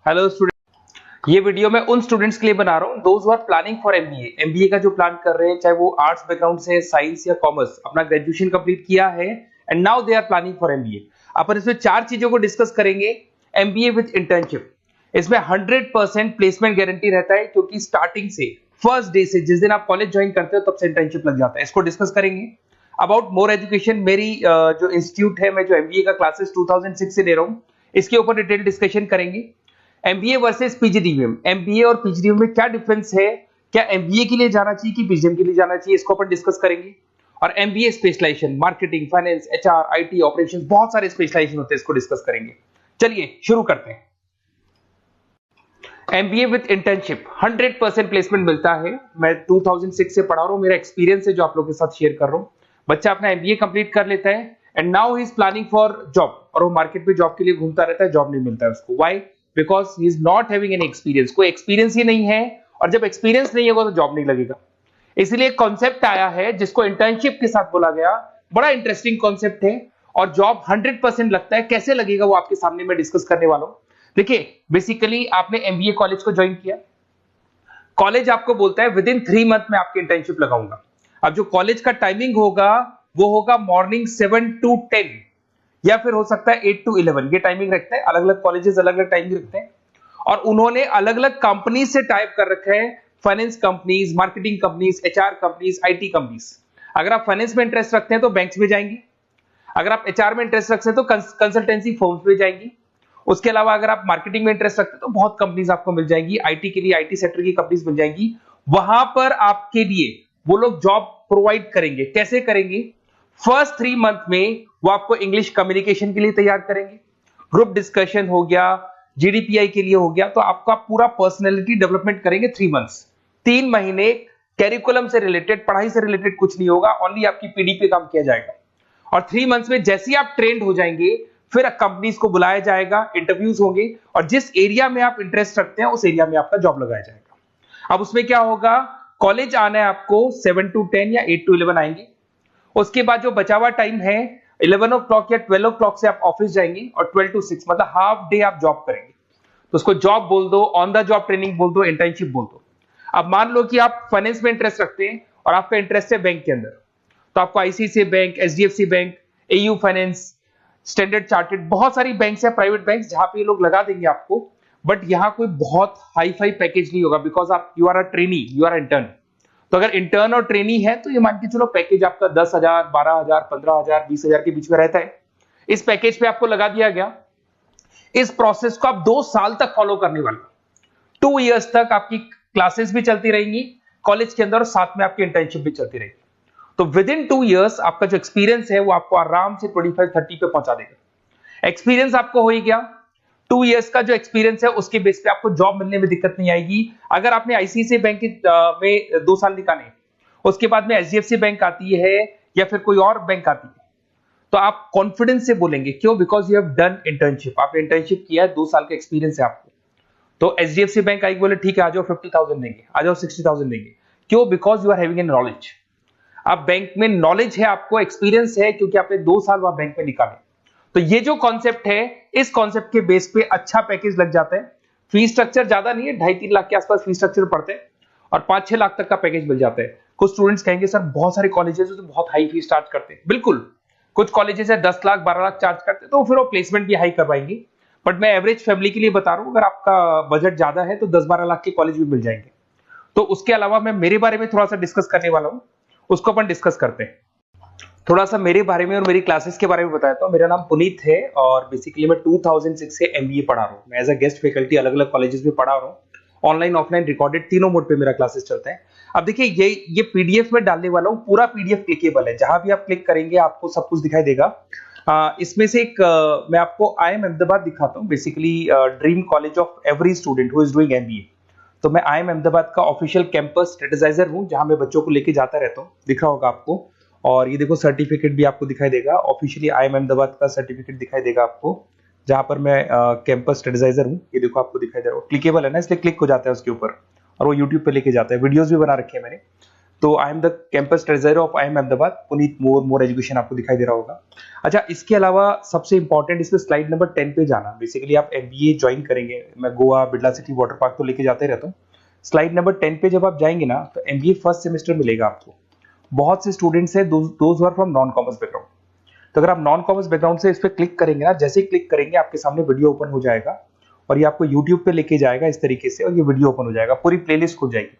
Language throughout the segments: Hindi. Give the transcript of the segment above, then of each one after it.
हेलो स्टूडेंट, ये वीडियो मैं उन स्टूडेंट्स के लिए बना रहा हूँ those who are planning for MBA. MBA का जो प्लान कर रहे हैं, चाहे वो आर्ट्स बैकग्राउंड से, साइंस या कॉमर्स, अपना ग्रेजुएशन कंप्लीट किया है and now they are planning for MBA. अपन इसमें चार चीजों को डिस्कस करेंगे। एमबीए विद इंटर्नशिप, इसमें 100% प्लेसमेंट गारंटी रहता है, क्योंकि स्टार्टिंग से फर्स्ट डे से, जिस दिन आप कॉलेज ज्वाइन करते हो तब से इंटर्नशिप लग जाता है। इसको डिस्कस करेंगे। अबाउट मोर एजुकेशन, मेरी जो इंस्टीट्यूट है, मैं जो एमबीए का क्लासेस 2006 से ले रहा हूँ, इसके ऊपर डिटेल डिस्कशन करेंगे। एमबीए वर्सेस पीजीडीवीएम, एमबीए और पीजीडीवीएम में क्या डिफरेंस है, क्या एमबीए के लिए जाना चाहिए कि पीजीडीवीएम के लिए जाना चाहिए, इसको अपन डिस्कस करेंगे। और MBA specialization, marketing, finance, HR, IT, operations, बहुत सारे स्पेशलाइजेशन होते हैं, इसको डिस्कस करेंगे। चलिए शुरू करते हैं। एमबीए विद इंटर्नशिप 100% प्लेसमेंट मिलता है। मैं 2006 से पढ़ा रहा हूं, मेरा एक्सपीरियंस है जो आप लोगों के साथ शेयर कर रहा हूं। बच्चा अपना एमबीए कंप्लीट कर लेता है and now he is planning for job, और वो मार्केट में जॉब के लिए घूमता रहता है, जॉब नहीं मिलता है उसको। Why? Because he is not having any experience. कोई एक्सपीरियंस ही नहीं है, और जब एक्सपीरियंस नहीं होगा तो जॉब नहीं लगेगा। इसलिए कॉन्सेप्ट आया है जिसको इंटर्नशिप के साथ बोला गया। बड़ा इंटरेस्टिंग कॉन्सेप्ट है, और जॉब 100% लगता है। कैसे लगेगा वो आपके सामने मैं डिस्कस करने वाला हूं। देखिए, बेसिकली आपने एमबीए कॉलेज को ज्वाइन किया, कॉलेज आपको बोलता है विद इन 3 मंथ में आपकी इंटर्नशिप लगाऊंगा। अब जो कॉलेज का टाइमिंग होगा वो होगा मॉर्निंग 7 to 10, या फिर हो सकता है 8 to 11। ये टाइमिंग रखते हैं, अलग अलग कॉलेजेस अलग अलग टाइमिंग रखते हैं। और उन्होंने अलग अलग कंपनी से टाइप कर रखा है, finance companies, marketing companies, HR companies, IT companies. अगर आप फाइनेंस में इंटरेस्ट रखते हैं तो बैंक्स में जाएंगे, अगर आप एचआर में इंटरेस्ट रखते हैं तो कंसल्टेंसी फर्म्स में जाएंगी। उसके अलावा अगर आप मार्केटिंग में इंटरेस्ट रखते हैं तो बहुत कंपनीज आपको मिल जाएंगी, आईटी के लिए आईटी सेक्टर की कंपनीज मिल जाएंगी। वहां पर आपके लिए वो लोग जॉब प्रोवाइड करेंगे। कैसे करेंगे? फर्स्ट 3 मंथ में वो आपको इंग्लिश कम्युनिकेशन के लिए तैयार करेंगे, ग्रुप डिस्कशन हो गया, जीडीपीआई के लिए हो गया, तो आपका पूरा पर्सनैलिटी डेवलपमेंट करेंगे 3 मंथ्स। 3 महीने कैरिकुलम से रिलेटेड, पढ़ाई से रिलेटेड कुछ नहीं होगा, ओनली आपकी पीडी पे काम किया जाएगा। और 3 मंथ्स में जैसे ही आप ट्रेंड हो जाएंगे, फिर कंपनीज को बुलाया जाएगा, इंटरव्यूज होंगे, और जिस एरिया में आप इंटरेस्ट रखते हैं उस एरिया में आपका जॉब लगाया जाएगा। अब उसमें क्या होगा, कॉलेज आना है आपको 7 to 10 या 8 to 11 आएंगे। उसके बाद जो बचा हुआ टाइम है 11 o'clock या 12 o'clock से आप ऑफिस जाएंगे, और 12 to 6 मतलब हाफ डे आप जॉब करेंगे। तो उसको जॉब बोल दो, ऑन द जॉब ट्रेनिंग बोल दो, इंटर्नशिप बोल दो। अब मान लो कि आप फाइनेंस में इंटरेस्ट रखते हैं और आपका इंटरेस्ट है बैंक के अंदर, तो आपको ICICI bank, HDFC bank, AU finance, standard chartered, बहुत सारी बैंक्स है, प्राइवेट बैंक्स, जहां पे ये लोग लगा देंगे आपको। बट यहां कोई बहुत हाई फाई पैकेज नहीं होगा, बिकॉज आप you are a trainee, you are intern. तो अगर इंटर्न और ट्रेनी है तो ये मान के चलो पैकेज आपका 10,000, 12,000, 15,000, 20,000 के बीच में रहता है। इस पैकेज पे आपको लगा दिया गया। इस प्रोसेस को आप 2 साल तक फॉलो करने वाले, 2 इयर्स तक आपकी क्लासेस भी चलती रहेंगी कॉलेज के अंदर, और साथ में आपकी इंटर्नशिप भी चलती रहेगी। तो विद इन 2 इयर्स आपका जो एक्सपीरियंस है वो आपको आराम से 25-30 पे पहुंचा देगा। एक्सपीरियंस आपको हो ही गया। 2 इयर्स का जो एक्सपीरियंस है उसके बेस पे आपको जॉब मिलने में दिक्कत नहीं आएगी। अगर आपने आईसीआईसीआई बैंक में 2 साल निकाले, उसके बाद में एचडीएफसी बैंक आती है या फिर कोई और बैंक आती है, तो आप कॉन्फिडेंस से बोलेंगे। क्यों? Because you have done internship, आपने इंटर्नशिप किया है, 2 साल का एक्सपीरियंस है आपको। तो एचडीएफसी बैंक आएगी, बोले ठीक है आ जाओ 50,000 देंगे, आ जाओ 60,000 देंगे। क्यों? Because you are having an knowledge. आप बैंक में नॉलेज है, आपको एक्सपीरियंस है, क्योंकि आपने 2 साल वहां बैंक में निकाले। तो ये जो कॉन्सेप्ट है, इस कॉन्सेप्ट के बेस पे अच्छा पैकेज लग जाता है। फीस स्ट्रक्चर ज्यादा नहीं है, 2.5-3 लाख के आसपास फीस स्ट्रक्चर पड़ते हैं, और 5-6 लाख तक का पैकेज मिल जाता है। कुछ स्टूडेंट्स कहेंगे सर बहुत सारे कॉलेजेस तो बहुत हाई फीस चार्ज करते हैं। बिल्कुल, कुछ कॉलेजेस है 10 लाख 12 लाख चार्ज करते हैं, तो फिर वो प्लेसमेंट भी हाई करवाएंगे। बट मैं एवरेज फैमिली के लिए बता रहा हूं, अगर आपका बजट ज्यादा है तो 10-12 लाख के कॉलेज भी मिल जाएंगे। तो उसके अलावा मैं मेरे बारे में थोड़ा सा डिस्कस करने वाला हूं, उसको अपन डिस्कस करते हैं। थोड़ा सा मेरे बारे में और मेरी क्लासेस के बारे में बताता हूं। मेरा नाम पुनीत है, और बेसिकली मैं 2006 से एमबीए पढ़ा रहा हूं। मैं एज अ गेस्ट फैकल्टी अलग अलग कॉलेजेस में पढ़ा रहा हूं। ऑनलाइन, ऑफलाइन, रिकॉर्डेड, तीनों मोड पे मेरा क्लासेस चलता है। अब देखिए, ये पीडीएफ में डालने वाला हूं, पूरा पीडीएफ क्लिकेबल है, जहां भी आप क्लिक करेंगे आपको सब कुछ दिखाई देगा। इसमें से एक मैं आपको आईएम अहमदाबाद दिखाता हूं, basically dream college of every student who is doing MBA. तो मैं आईएम अहमदाबाद का ऑफिशियल कैंपस स्ट्रेटेजाइजर हूं, जहां मैं बच्चों को लेके जाता रहता हूं, दिख रहा होगा आपको। और ये देखो सर्टिफिकेट भी आपको दिखाई देगा, ऑफिशियली आईएम अहमदाबाद का सर्टिफिकेट दिखाई देगा आपको, जहां पर मैं कैंपस स्ट्रेटेजाइजर हूं। ये देखो आपको दिखाई दे रहा है, क्लिकेबल है ना, इसलिए क्लिक हो जाता है उसके ऊपर, और वो यूट्यूब पे लेके जाता है। वीडियोस भी बना रखे हैं मैंने। तो I am the campus treasurer of IIM Ahmedabad, Puneet more education आपको दिखाई दे रहा होगा। अच्छा, इसके अलावा सबसे इंपॉर्टेंट इसमें स्लाइड नंबर 10 पे जाना। बेसिकली आप MBA ज्वाइन करेंगे, मैं Goa Birla city water park तो लेके जाते रहता हूँ। स्लाइड नंबर 10 पे जब आप जाएंगे ना, तो MBA फर्स्ट सेमेस्टर मिलेगा आपको। बहुत से स्टूडेंट्स हैं those are from non commerce background. तो अगर आप नॉन कॉमर्स बैकग्राउंड से इस पे क्लिक करेंगे ना, जैसे ही क्लिक करेंगे आपके सामने वीडियो ओपन हो जाएगा और ये आपको यूट्यूब पे लेके जाएगा इस तरीके से, और ये वीडियो ओपन हो जाएगा, पूरी प्लेलिस्ट खुल जाएगी।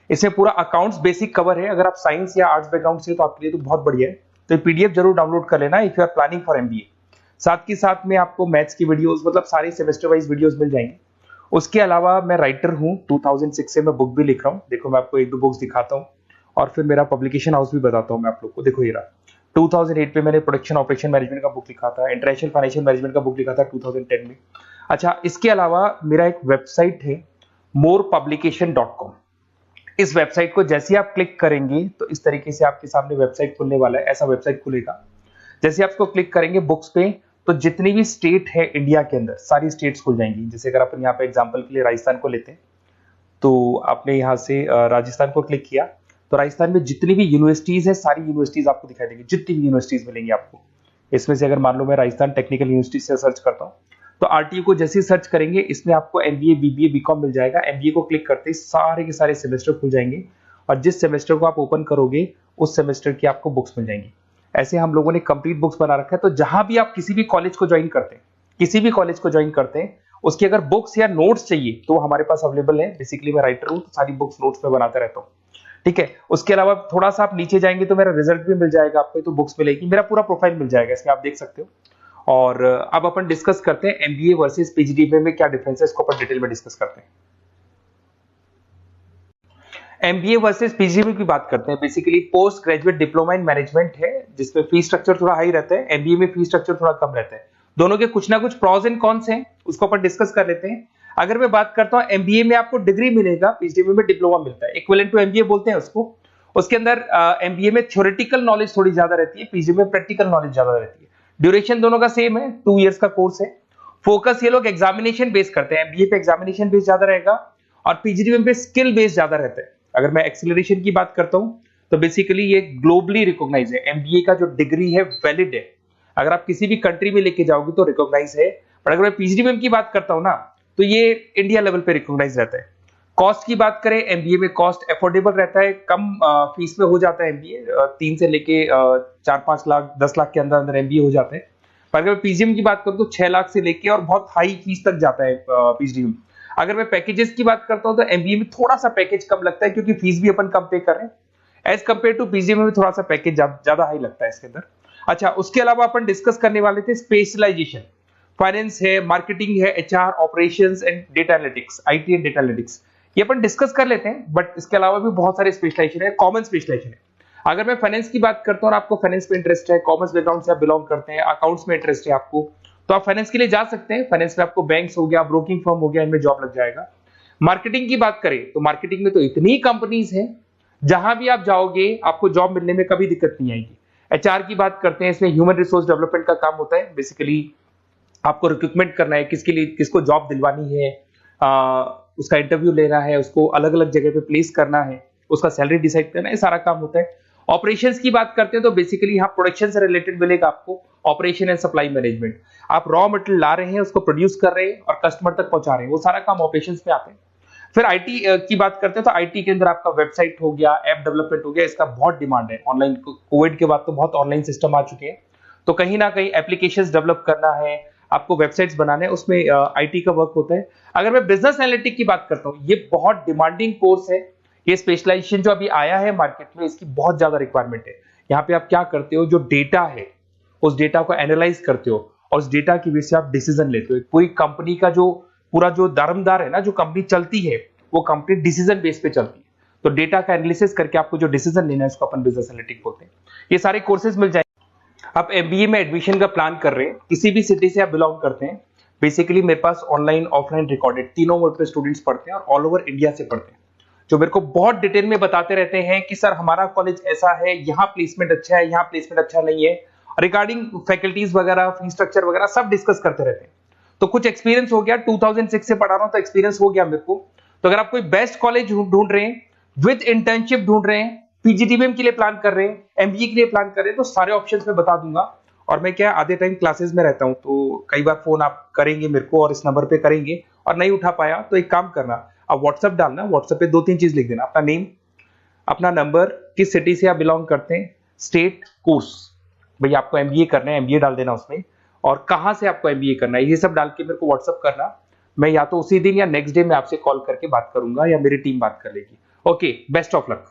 इसमें पूरा अकाउंट्स बेसिक कवर है। अगर आप साइंस या आर्ट्स बैकग्राउंड से तो आपके लिए तो बहुत बढ़िया है। तो PDF जरूर डाउनलोड कर लेना if you are planning for MBA। साथ के साथ में आपको मैथ्स की वीडियोस, मतलब सारे सेमेस्टर वाइज वीडियोस मिल जाएंगे। उसके अलावा मैं राइटर हूँ, 2006 से मैं बुक भी लिख रहा हूँ। देखो मैं आपको एक दो बुक्स दिखाता हूँ और फिर मेरा पब्लिकेशन हाउस भी बताता हूँ मैं आप लोग को। देखो ये रहा, 2008 में मैंने प्रोडक्शन ऑपरेशन मैनेजमेंट का बुक लिखा था, इंटरनेशनल फाइनेंशियल मैनेजमेंट का बुक लिखा था 2010 में। अच्छा, इसके अलावा मेरा एक वेबसाइट है morepublication.com। इस वेबसाइट को जैसे आप क्लिक करेंगे तो इस तरीके से आपके सामने वेबसाइट खुलने वाला है, ऐसा वेबसाइट खुलेगा। जैसे आप इसको क्लिक करेंगे बुक्स पे, तो जितनी भी स्टेट है इंडिया के अंदर सारी स्टेट्स खुल जाएंगी। जैसे अगर अपन यहाँ पे एग्जांपल के लिए राजस्थान को लेते हैं, तो आपने यहाँ से राजस्थान को क्लिक किया तो राजस्थान में जितनी भी यूनिवर्सिटीज है सारी यूनिवर्सिटीज आपको दिखाई देंगी, जितनी भी यूनिवर्सिटीज मिलेंगी आपको। इसमें से अगर मान लो मैं राजस्थान टेक्निकल यूनिवर्सिटी से सर्च करता हूँ, तो RTU को जैसे ही सर्च करेंगे इसमें आपको MBA, BBA, BCom मिल जाएगा। MBA को क्लिक करते ही सारे के सारे सेमेस्टर खुल जाएंगे और जिस सेमेस्टर को आप ओपन करोगे उस सेमेस्टर की आपको बुक्स मिल जाएंगी। ऐसे हम लोगों ने कंप्लीट बुक्स बना रखा है। तो जहां भी आप किसी भी कॉलेज को ज्वाइन करते हैं, किसी भी कॉलेज को ज्वाइन करते हैं, उसकी अगर बुक्स या नोट्स चाहिए तो हमारे पास अवेलेबल है। बेसिकली मैं राइटर हूँ तो सारी बुक्स नोट्स में बनाता रहता हूँ, ठीक है। उसके अलावा थोड़ा सा आप नीचे जाएंगे तो मेरा रिजल्ट भी मिल जाएगा आपको, तो बुक्स मिलेगी, मेरा पूरा प्रोफाइल मिल जाएगा, इसमें आप देख सकते हो। और अब अपन डिस्कस करते हैं MBA वर्सेस PGDBA में क्या डिफरेंस है, इसको अपन डिटेल में डिस्कस करते हैं। MBA वर्सेस PGDBA की बात करते हैं। Basically post graduate diploma in management है, जिसमें फीस स्ट्रक्चर थोड़ा हाई रहता है। MBA में फीस स्ट्रक्चर थोड़ा कम रहता है। दोनों के कुछ ना कुछ प्रॉज एंड कॉन्स हैं, उसको अपन डिस्कस कर लेते हैं। अगर मैं बात करता हूं MBA में आपको डिग्री मिलेगा, PGDBA में डिप्लोमा मिलता है, इक्विवेलेंट टू MBA बोलते हैं उसको। उसके अंदर MBA में थ्योरेटिकल नॉलेज थोड़ी ज्यादा रहती है, PGDBA में प्रैक्टिकल नॉलेज ज्यादा रहती है। ड्यूरेशन दोनों का सेम है, 2 इयर्स का कोर्स है। फोकस ये लोग एग्जामिनेशन बेस करते हैं, MBA पे एग्जामिनेशन बेस ज्यादा रहेगा और PGDBA पे स्किल बेस ज्यादा रहता है। अगर मैं एक्सेलरेशन की बात करता हूं तो बेसिकली ये ग्लोबली रिकॉग्नाइज है। MBA का जो डिग्री है वैलिड है, अगर आप किसी भी कंट्री में लेके जाओगे तो रिकॉग्नाइज है। पर अगर मैं PGDBA की बात करता हूं ना, तो ये इंडिया लेवल पे रिकॉग्नाइज रहता है। कॉस्ट की बात करें, MBA में कॉस्ट अफोर्डेबल रहता है, कम फीस में हो जाता है MBA। 3 से लेके 4-5 लाख 10 लाख के अंदर अंदर MBA हो जाते हैं। पर अगर मैं PGDBA की बात करूं तो 6 लाख से लेके और बहुत हाई फीस तक जाता है PGDBA। अगर मैं पैकेजेस की बात करता हूं तो MBA में थोड़ा सा पैकेज कम लगता है, क्योंकि फीस भी अपन कम पे कर रहे हैं। एज कंपेयर टू PGDBA में थोड़ा सा पैकेज ज्यादा हाई लगता है इसके अंदर। अच्छा, उसके अलावा अपन डिस्कस करने वाले थे स्पेशलाइजेशन। फाइनेंस है, मार्केटिंग है, HR, operations and data analytics, IT and data analytics, ये अपन डिस्कस कर लेते हैं। बट इसके अलावा भी बहुत सारे स्पेशलाइजेशन है, कॉमन स्पेशलाइजेशन है। अगर मैं फाइनेंस की बात करता हूं और आपको फाइनेंस में इंटरेस्ट है, कॉमर्स बैकग्राउंड से आप बिलोंग करते हैं, अकाउंट्स में इंटरेस्ट है आपको, तो आप फाइनेंस के लिए जा सकते हैं। फाइनेंस में आपको बैंक्स हो गया, ब्रोकिंग फर्म हो गया, इनमें जॉब लग जाएगा। मार्केटिंग की बात करें तो मार्केटिंग में तो इतनी कंपनीज हैं, जहां भी आप जाओगे आपको जॉब मिलने में कभी दिक्कत नहीं आएगी। HR की बात करते हैं, इसमें ह्यूमन रिसोर्स डेवलपमेंट का काम होता है। बेसिकली आपको रिक्रूटमेंट करना है, किसके लिए किसको जॉब दिलवानी है, उसका इंटरव्यू लेना है, उसको अलग अलग जगह पे प्लेस करना है, उसका सैलरी डिसाइड करना है, सारा काम होता है। ऑपरेशंस की बात करते हैं तो बेसिकली यहाँ प्रोडक्शन से रिलेटेड मिलेगा आपको, ऑपरेशन एंड सप्लाई मैनेजमेंट। आप रॉ मटेरियल ला रहे हैं, उसको प्रोड्यूस कर रहे हैं और कस्टमर तक पहुंचा रहे हैं, वो सारा काम ऑपरेशंस में आते हैं। फिर IT की बात करते हैं तो IT के अंदर आपका वेबसाइट हो गया, ऐप डेवलपमेंट हो गया, इसका बहुत डिमांड है। ऑनलाइन कोविड के बाद तो बहुत ऑनलाइन सिस्टम आ चुके हैं, तो कहीं ना कहीं एप्लीकेशंस डेवलप करना है, आपको वेबसाइट्स बनाने हैं, उसमें IT का वर्क होता है। अगर मैं बिजनेस एनालिटिक की बात करता हूँ, ये बहुत डिमांडिंग कोर्स है। ये स्पेशलाइजेशन जो अभी आया है मार्केट में, इसकी बहुत ज्यादा रिक्वायरमेंट है। यहाँ पे आप क्या करते हो, जो डेटा है उस डेटा को एनालाइज करते हो और उस डेटा की वजह से आप डिसीजन लेते हो। पूरी कंपनी का जो पूरा जो दारोमदार है ना, जो कंपनी चलती है वो कंपनी डिसीजन बेस पे चलती है। तो डेटा का एनालिसिस करके आपको जो डिसीजन लेना है उसको अपन बिजनेस एनालिटिक बोलते हैं। ये सारे कोर्सेज मिल जाएंगे। आप MBA में एडमिशन का प्लान कर रहे हैं, किसी भी सिटी से आप बिलोंग करते हैं, बेसिकली मेरे पास ऑनलाइन ऑफलाइन रिकॉर्डेड तीनों मोड पे स्टूडेंट्स पढ़ते हैं और ऑल ओवर इंडिया से पढ़ते हैं, जो मेरे को बहुत डिटेल में बताते रहते हैं कि सर हमारा कॉलेज ऐसा है, यहाँ प्लेसमेंट अच्छा है, यहाँ प्लेसमेंट अच्छा नहीं है, रिगार्डिंग फैकल्टीज वगैरह, फी स्ट्रक्चर वगैरह सब डिस्कस करते रहते हैं। तो कुछ एक्सपीरियंस हो गया, 2006 से पढ़ा रहा हूं तो एक्सपीरियंस हो गया मेरे को। तो अगर आप कोई बेस्ट कॉलेज ढूंढ रहे हैं, विद इंटर्नशिप ढूंढ रहे हैं, पीजीडीबीएम के लिए प्लान कर रहे हैं, एमबीए के लिए प्लान कर रहे हैं, तो सारे ऑप्शंस मैं बता दूंगा। और मैं क्या आधे टाइम क्लासेस में रहता हूँ, तो कई बार फोन आप करेंगे मेरे को और इस नंबर पे करेंगे और नहीं उठा पाया तो एक काम करना, आप व्हाट्सएप डालना, व्हाट्सएप पे 2-3 चीज लिख देना, अपना नेम, अपना नंबर, किस सिटी से आप बिलोंग करते हैं, स्टेट, कोर्स, भाई आपको एमबीए करना है एमबीए डाल देना उसमें, और कहाँ से आपको एमबीए करना है, ये सब डाल के मेरे को व्हाट्सएप करना। मैं या तो उसी दिन या नेक्स्ट डे में आपसे कॉल करके बात करूंगा या मेरी टीम बात कर लेगी। Okay, best of luck.